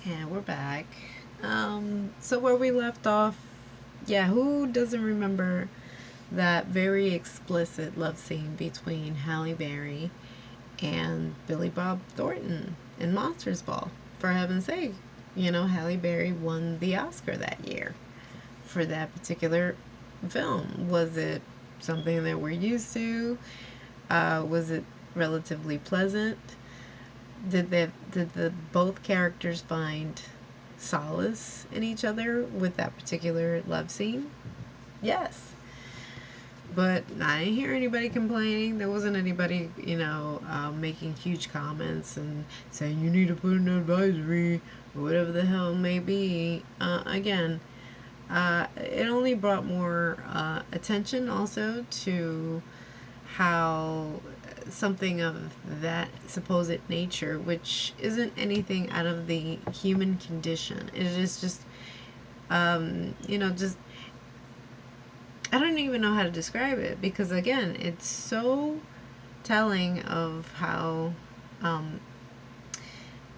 And we're back. So where we left off, yeah, who doesn't remember that very explicit love scene between Halle Berry and Billy Bob Thornton in Monsters Ball? For heaven's sake, Halle Berry won the Oscar that year for that particular film. Was it something that we're used to? Was it relatively pleasant? Did the both characters find solace in each other with that particular love scene? Yes. But I didn't hear anybody complaining. There wasn't anybody, making huge comments and saying you need to put an advisory or whatever the hell it may be. Again, it only brought more attention also to how something of that supposed nature, which isn't anything out of the human condition. It is just, just I don't even know how to describe it because again, it's so telling of how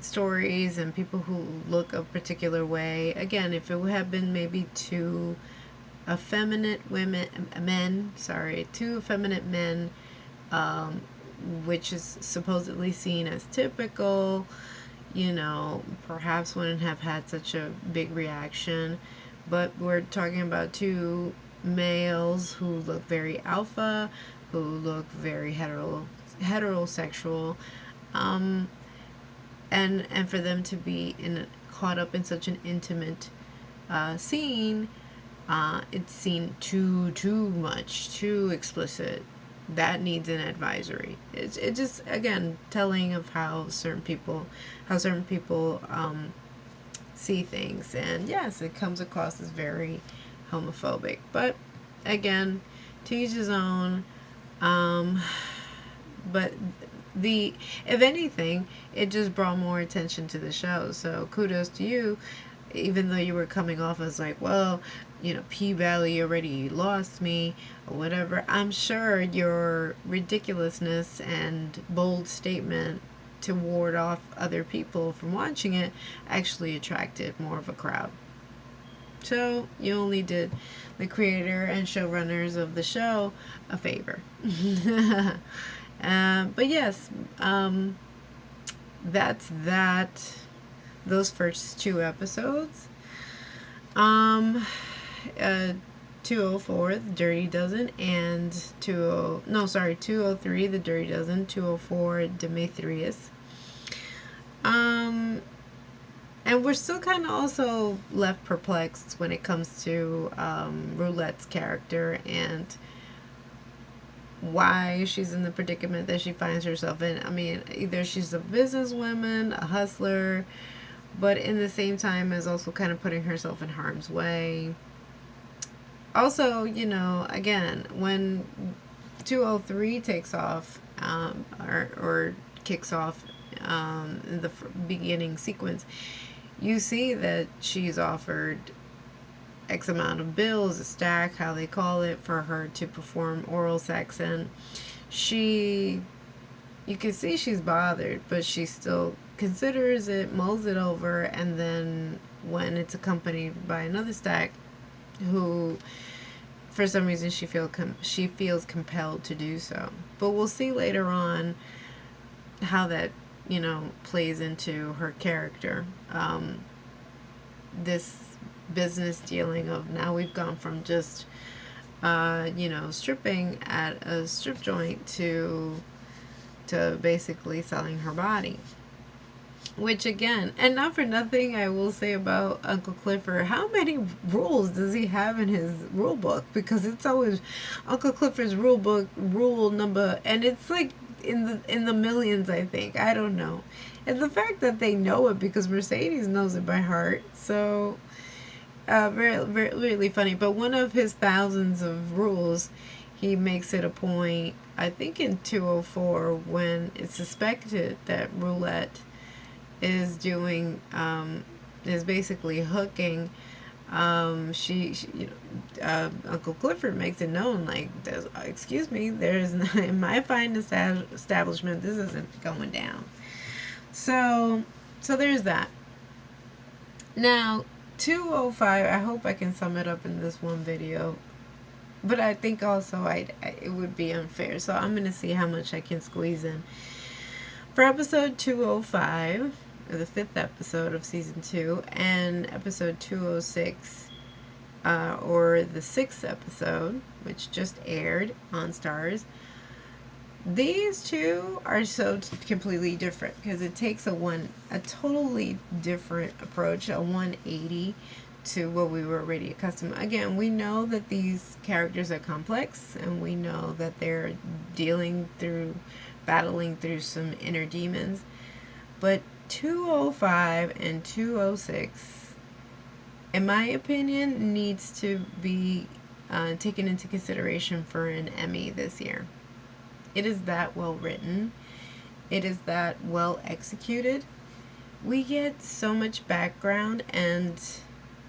stories and people who look a particular way. Again, if it had been maybe two two effeminate men, which is supposedly seen as typical, perhaps wouldn't have had such a big reaction. But we're talking about two males who look very alpha, who look very heterosexual, um, and for them to be caught up in such an intimate scene, it's seen too much, too explicit. That needs an advisory. It just again telling of how certain people see things, and yes, it comes across as very homophobic. But again, to each his own. Um, but the if anything, it just brought more attention to the show. So kudos to you, even though you were coming off as like, well, P Valley already lost me or whatever. I'm sure your ridiculousness and bold statement to ward off other people from watching it actually attracted more of a crowd. So you only did the creator and showrunners of the show a favor. But yes, that's that. Those first two episodes. Um, uh, 204, The Dirty Dozen, and 203, The Dirty Dozen, 204, Demetrius. Um, and we're still kind of also left perplexed when it comes to Roulette's character and why she's in the predicament that she finds herself in. I mean, either she's a businesswoman, a hustler, but in the same time is also kind of putting herself in harm's way. Also, again, when 203 takes off, or kicks off in the beginning sequence, you see that she's offered X amount of bills, a stack, how they call it, for her to perform oral sex. And you can see she's bothered, but she still considers it, mulls it over, and then when it's accompanied by another stack who for some reason she feels compelled to do so. But we'll see later on how that plays into her character. This business dealing of now we've gone from just stripping at a strip joint to basically selling her body. Which again, and not for nothing, I will say about Uncle Clifford, how many rules does he have in his rule book? Because it's always Uncle Clifford's rule book, rule number, and it's like in the millions, I think. I don't know. And the fact that they know it because Mercedes knows it by heart. So very, very, really funny. But one of his thousands of rules, he makes it a point, I think in 204, when it's suspected that Roulette is doing is basically hooking. She Uncle Clifford makes it known, like, excuse me, there's in my fine establishment, this isn't going down. So there's that. Now, 205, I hope I can sum it up in this one video. But I think also it would be unfair. So I'm going to see how much I can squeeze in. For episode 205, the 5th episode of season 2, and episode 206, or the 6th episode, which just aired on Stars, these two are so completely different because it takes a totally different approach, a 180 to what we were already accustomed. Again, we know that these characters are complex, and we know that they're battling through some inner demons. But 205 and 206, in my opinion, needs to be taken into consideration for an Emmy this year. It is that well written. It is that well executed. We get so much background and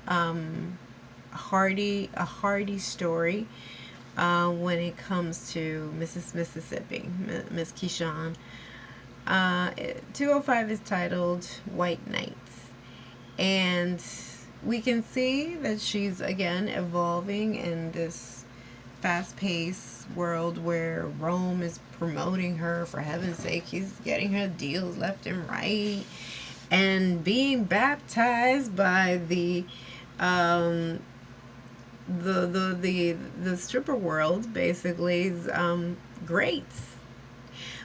a hearty story when it comes to Mrs. Mississippi, Miss Keyshawn. 205 is titled White Nights, and we can see that she's again evolving in this fast-paced world where Rome is promoting her. For heaven's sake, he's getting her deals left and right, and being baptized by the stripper world basically is great.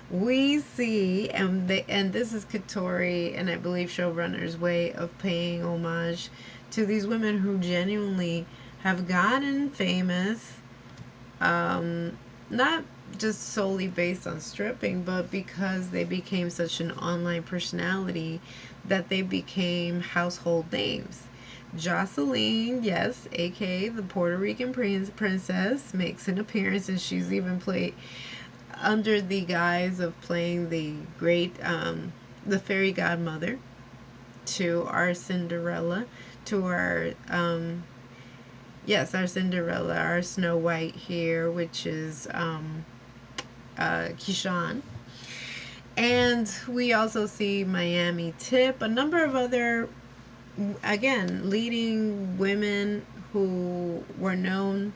We see, and this is Katori and I believe showrunner's way of paying homage to these women who genuinely have gotten famous, not just solely based on stripping, but because they became such an online personality that they became household names. Jocelyn, yes, aka the Puerto Rican princess, makes an appearance, and she's even played under the guise of playing the great, the fairy godmother to our Cinderella, to our, yes, our Cinderella, our Snow White here, which is Keyshawn. And we also see Miami Tip, a number of other, again, leading women who were known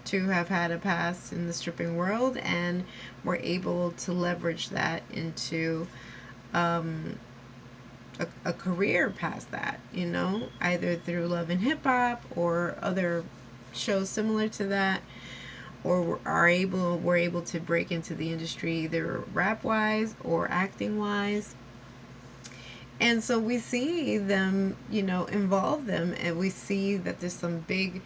to have had a past in the stripping world and were able to leverage that into a career past that, you know, either through Love and Hip Hop or other shows similar to that, or were able to break into the industry either rap wise or acting wise. And so we see them, you know, involve them, and we see that there's some big,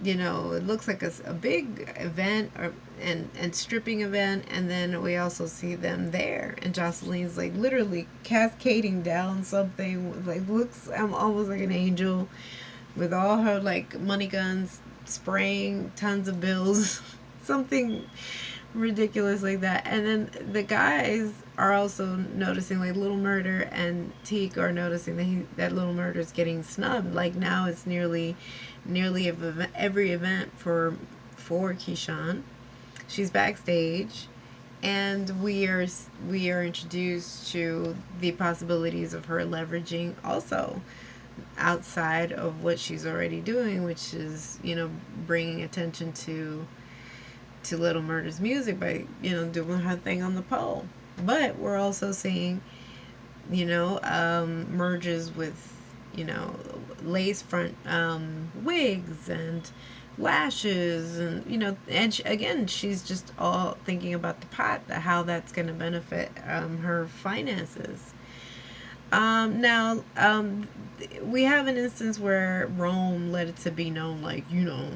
you know, it looks like a big event and stripping event, and then we also see them there, and Jocelyn's like literally cascading down something, like looks almost like an angel with all her like money guns spraying tons of bills, something ridiculous like that. And then the guys are also noticing, like Little Murder and Teak are noticing that Little Murder is getting snubbed. Like now it's nearly every event for Keyshawn. She's backstage, and we are introduced to the possibilities of her leveraging also outside of what she's already doing, which is, you know, bringing attention to Little Murder's music by, you know, doing her thing on the pole. But we're also seeing, you know, merges with, you know, lace front wigs and lashes, and, you know, and again, she's just all thinking about the pot, how that's going to benefit her finances. Now, we have an instance where Rome let it to be known, like, you know,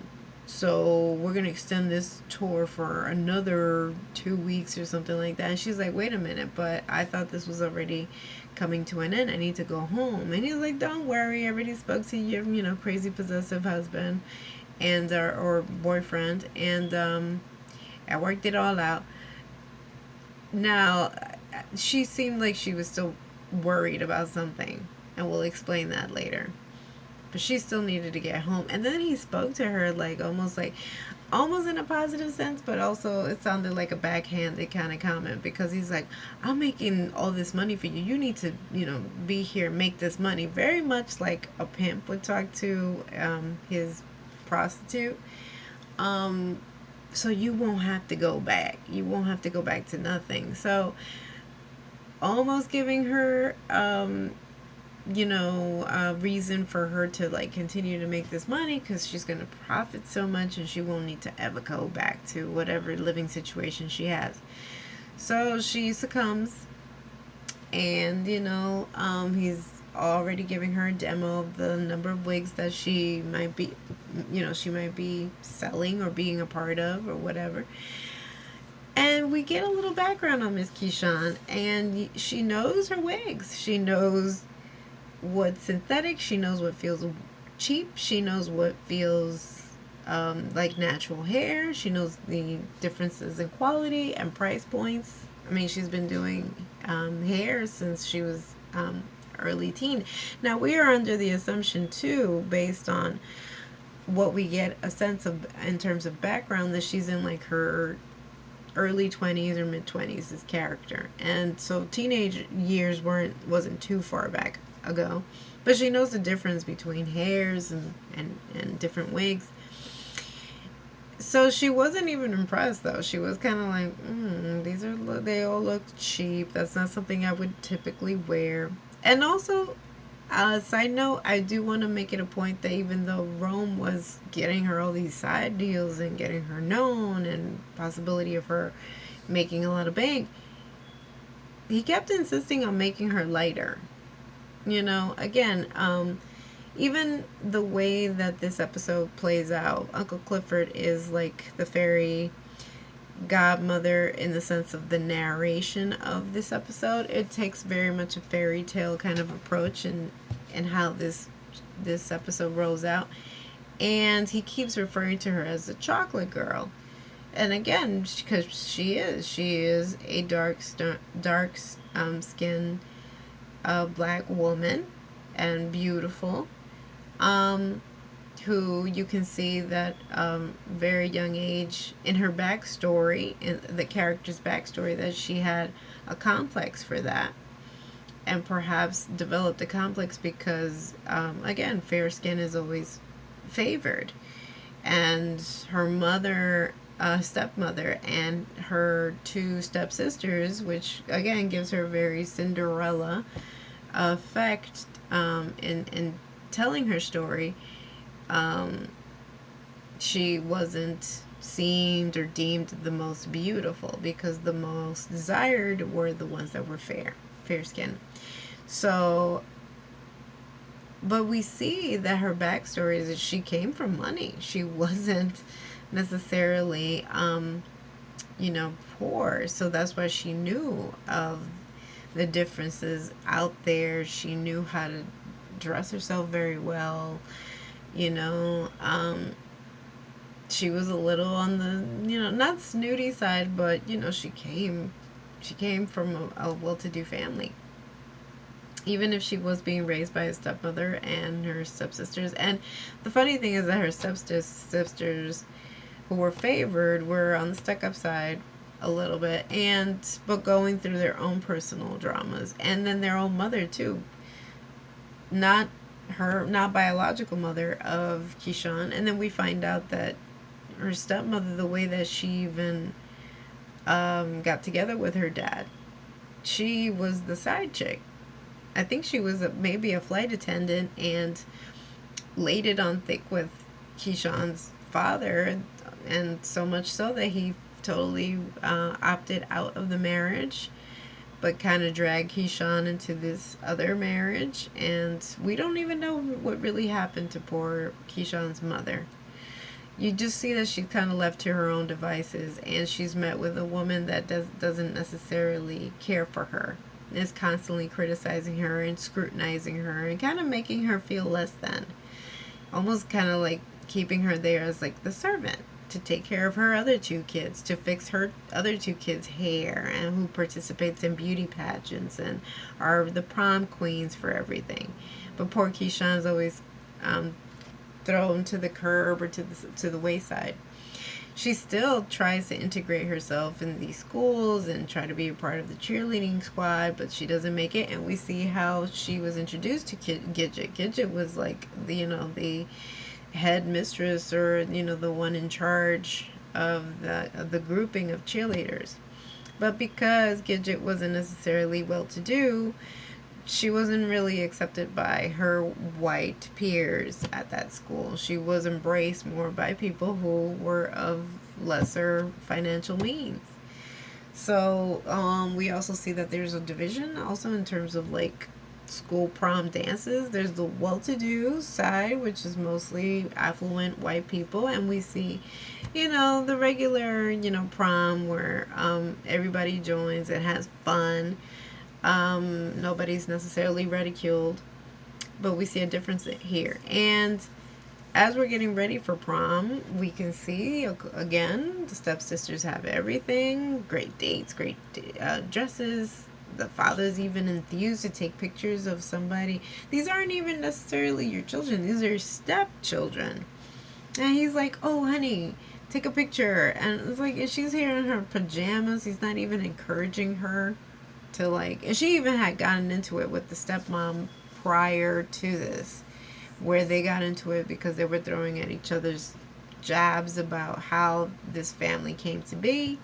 so we're going to extend this tour for another 2 weeks or something like that. And she's like, wait a minute, but I thought this was already coming to an end. I need to go home. And he's like, don't worry. I already spoke to your, you know, crazy possessive husband and or boyfriend. And I worked it all out. Now, she seemed like she was still worried about something, and we'll explain that later. But she still needed to get home. And then he spoke to her like almost like, almost in a positive sense, but also it sounded like a backhanded kind of comment, because he's like, I'm making all this money for you. You need to, be here, make this money. Very much like a pimp would talk to his prostitute. Um, so you won't have to go back. You won't have to go back to nothing. So almost giving her a reason for her to like continue to make this money, because she's going to profit so much and she won't need to ever go back to whatever living situation she has. So she succumbs, and he's already giving her a demo of the number of wigs that she might be selling or being a part of or whatever. And we get a little background on Miss Keyshawn, and she knows her wigs. She knows what's synthetic. She knows what feels cheap. She knows what feels like natural hair. She knows the differences in quality and price points. I mean, she's been doing hair since she was early teen. Now, we are under the assumption, too, based on what we get a sense of in terms of background, that she's in like her early 20s or mid 20s, this character. And so teenage years wasn't too far back ago, but she knows the difference between hairs and different wigs. So she wasn't even impressed, though. She was kind of like, they all look cheap. That's not something I would typically wear. And also, side note, I do want to make it a point that even though Rome was getting her all these side deals and getting her known and possibility of her making a lot of bank, he kept insisting on making her lighter. Again, even the way that this episode plays out, Uncle Clifford is like the fairy godmother in the sense of the narration of this episode. It takes very much a fairy tale kind of approach in how this episode rolls out. And he keeps referring to her as the chocolate girl. And again, because she is a dark skinned black woman, and beautiful, who you can see that very young age in her backstory, in the character's backstory, that she had a complex for that, and perhaps developed a complex because again, fair skin is always favored, and her mother, stepmother, and her two stepsisters, which again gives her a very Cinderella effect in telling her story. She wasn't seemed or deemed the most beautiful, because the most desired were the ones that were fair skin. So, but we see that her backstory is that she came from money. She wasn't necessarily poor. So that's why she knew of the differences out there. She knew how to dress herself very well. She was a little on the, not snooty side, but, she came from a well-to-do family. Even if she was being raised by a stepmother and her stepsisters. And the funny thing is that her stepsisters who were favored were on the stuck-up side a little bit, but going through their own personal dramas. And then their own mother, too. Not biological mother of Keyshawn. And then we find out that her stepmother, the way that she even got together with her dad, she was the side chick. I think she was maybe a flight attendant, and laid it on thick with Keyshawn's father, and so much so that he totally opted out of the marriage, but kind of dragged Keyshawn into this other marriage. And we don't even know what really happened to poor Keyshawn's mother. You just see that she's kind of left to her own devices, and she's met with a woman that doesn't necessarily care for her, is constantly criticizing her and scrutinizing her and kind of making her feel less than. Almost kind of like keeping her there as like the servant to take care of her other two kids, to fix her other two kids' hair, and who participates in beauty pageants and are the prom queens for everything. But poor Keyshawn's always thrown to the curb or to the wayside. She still tries to integrate herself in these schools and try to be a part of the cheerleading squad, but she doesn't make it. And we see how she was introduced to Gidget. Gidget was like the head mistress, or the one in charge of the grouping of cheerleaders. But because Gidget wasn't necessarily well to do, she wasn't really accepted by her white peers at that school. She was embraced more by people who were of lesser financial means. So we also see that there's a division also in terms of like school prom dances. There's the well-to-do side, which is mostly affluent white people, and we see, the regular, prom where everybody joins and has fun. Nobody's necessarily ridiculed, but we see a difference here. And as we're getting ready for prom, we can see again the stepsisters have everything: great dates, great dresses. The father's even enthused to take pictures of somebody. These aren't even necessarily your children; these are stepchildren. And he's like, "Oh, honey, take a picture." And it's like, if she's here in her pajamas, he's not even encouraging her to like. And she even had gotten into it with the stepmom prior to this, where they got into it because they were throwing at each other's jabs about how this family came to be.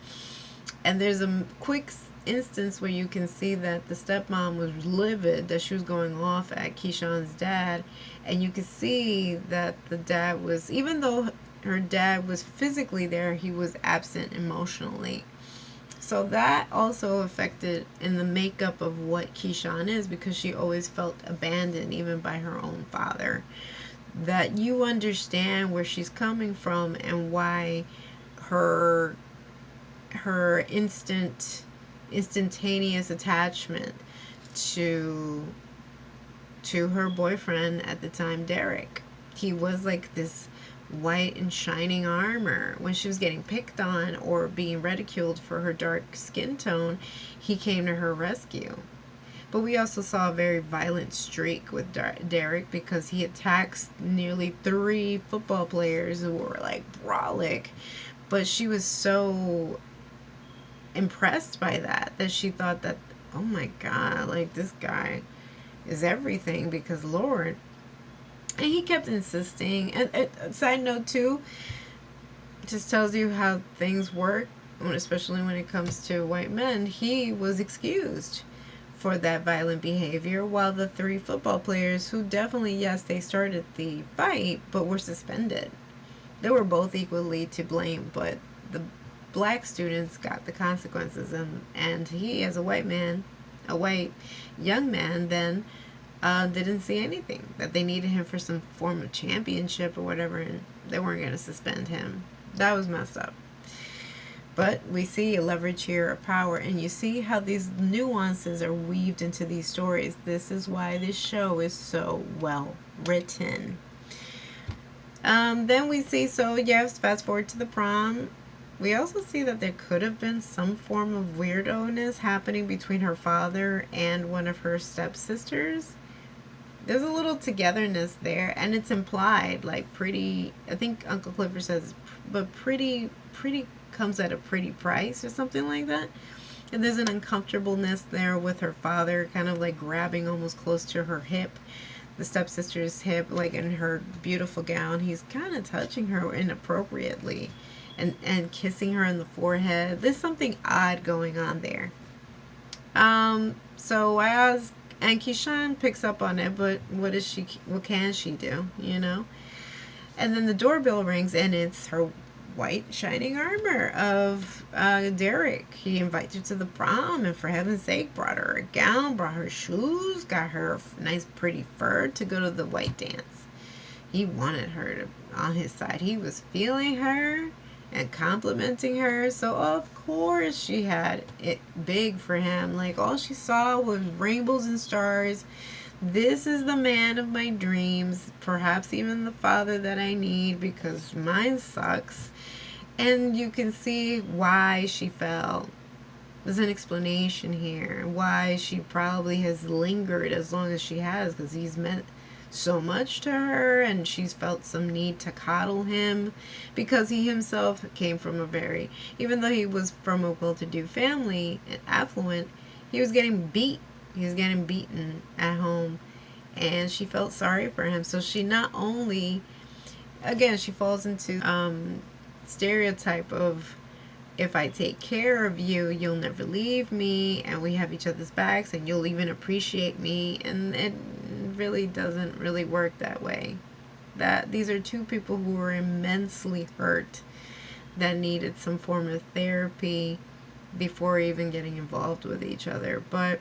And there's a quick instance where you can see that the stepmom was livid that she was going off at Keyshawn's dad, and you can see that the dad was, even though her dad was physically there, he was absent emotionally. So that also affected in the makeup of what Keyshawn is, because she always felt abandoned even by her own father. That you understand where she's coming from and why her instantaneous attachment to her boyfriend at the time, Derek. He was like this white and shining armor. When she was getting picked on or being ridiculed for her dark skin tone, he came to her rescue. But we also saw a very violent streak with Derek, because he attacks nearly 3 football players who were like brolic. But she was so impressed by that she thought that, oh my god, like this guy is everything, because Lord. And he kept insisting. And side note too, just tells you how things work, especially when it comes to white men. He was excused for that violent behavior, while the 3 football players, who definitely, yes, they started the fight, but were suspended. They were both equally to blame, but the black students got the consequences, and he, as a white young man then, didn't see anything, that they needed him for some form of championship or whatever, and they weren't going to suspend him. That was messed up. But we see a leverage here of power, and you see how these nuances are weaved into these stories. This is why this show is so well written. Then we see, so yes, fast forward to the prom. We also see that there could have been some form of weirdo-ness happening between her father and one of her stepsisters. There's a little togetherness there, and it's implied, like pretty, I think Uncle Clifford says, but pretty comes at a pretty price or something like that. And there's an uncomfortableness there with her father kind of like grabbing almost close to her hip, the stepsister's hip, like in her beautiful gown. He's kind of touching her inappropriately and kissing her on the forehead. There's something odd going on there. So I asked, and Keyshawn picks up on it, but what can she do, And then the doorbell rings, and it's her white shining armor of Derek. He invites her to the prom, and for heaven's sake, brought her a gown, brought her shoes, got her a nice pretty fur to go to the white dance. He wanted her on his side. He was feeling her and complimenting her, so of course she had it big for him. Like, all she saw was rainbows and stars. This is the man of my dreams, perhaps even the father that I need, because mine sucks. And you can see why she fell. There's an explanation here why she probably has lingered as long as she has, because he's so much to her, and she's felt some need to coddle him because he himself came from a very, even though he was from a well-to-do family and affluent, he was getting beat. He was getting beaten at home, and she felt sorry for him. So she not only, again, she falls into stereotype of, if I take care of you, you'll never leave me, and we have each other's backs, and you'll even appreciate me. And it really doesn't really work that way. That these are two people who were immensely hurt, that needed some form of therapy before even getting involved with each other. But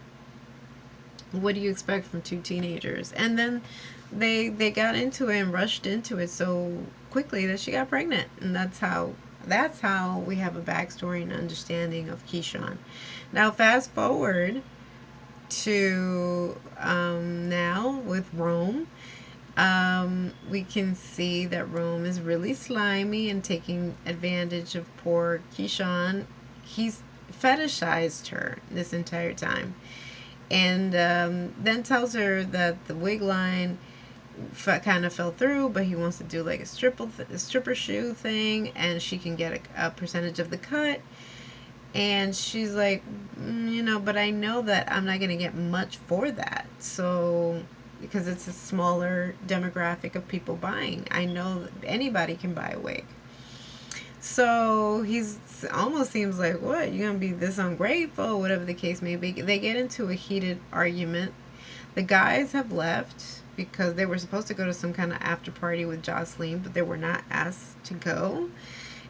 what do you expect from two teenagers? And then they got into it and rushed into it so quickly that she got pregnant, and that's how we have a backstory and understanding of Keyshawn. Now, fast forward to now with Rome. We can see that Rome is really slimy and taking advantage of poor Keyshawn. He's fetishized her this entire time, and then tells her that the wig line kind of fell through, but he wants to do like a stripper shoe thing, and she can get a percentage of the cut. And she's like, but I know that I'm not going to get much for that. So, because it's a smaller demographic of people buying, I know that anybody can buy a wig. So he's almost seems like, what, you're going to be this ungrateful, whatever the case may be. They get into a heated argument. The guys have left because they were supposed to go to some kind of after party with Jocelyn, but they were not asked to go.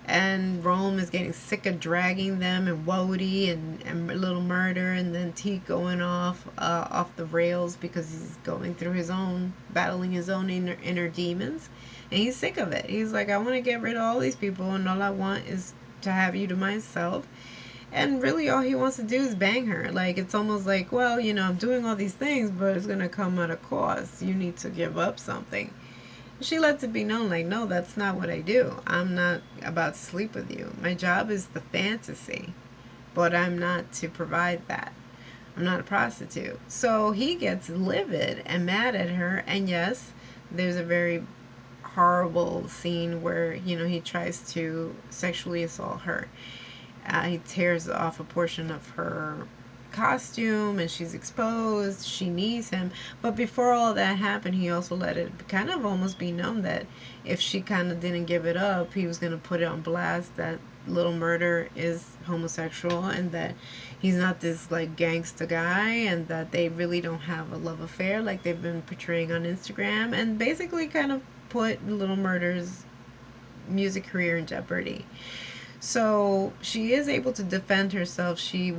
And Rome is getting sick of dragging them, and Wody and Little Murder, and then Teak going off the rails because he's going through battling his own inner demons. And he's sick of it. He's like, I want to get rid of all these people, and all I want is to have you to myself. And really all he wants to do is bang her. Like, it's almost like, well, I'm doing all these things, but it's going to come at a cost. You need to give up something. She lets it be known, like, no, that's not what I do. I'm not about to sleep with you. My job is the fantasy, but I'm not to provide that. I'm not a prostitute. So he gets livid and mad at her, and yes, there's a very horrible scene where, he tries to sexually assault her. He tears off a portion of her costume, and she's exposed. She needs him. But before all that happened, he also let it kind of almost be known that if she kind of didn't give it up, he was going to put it on blast that Little Murder is homosexual, and that he's not this like gangsta guy, and that they really don't have a love affair like they've been portraying on Instagram, and basically kind of put Little Murder's music career in jeopardy. So she is able to defend herself. She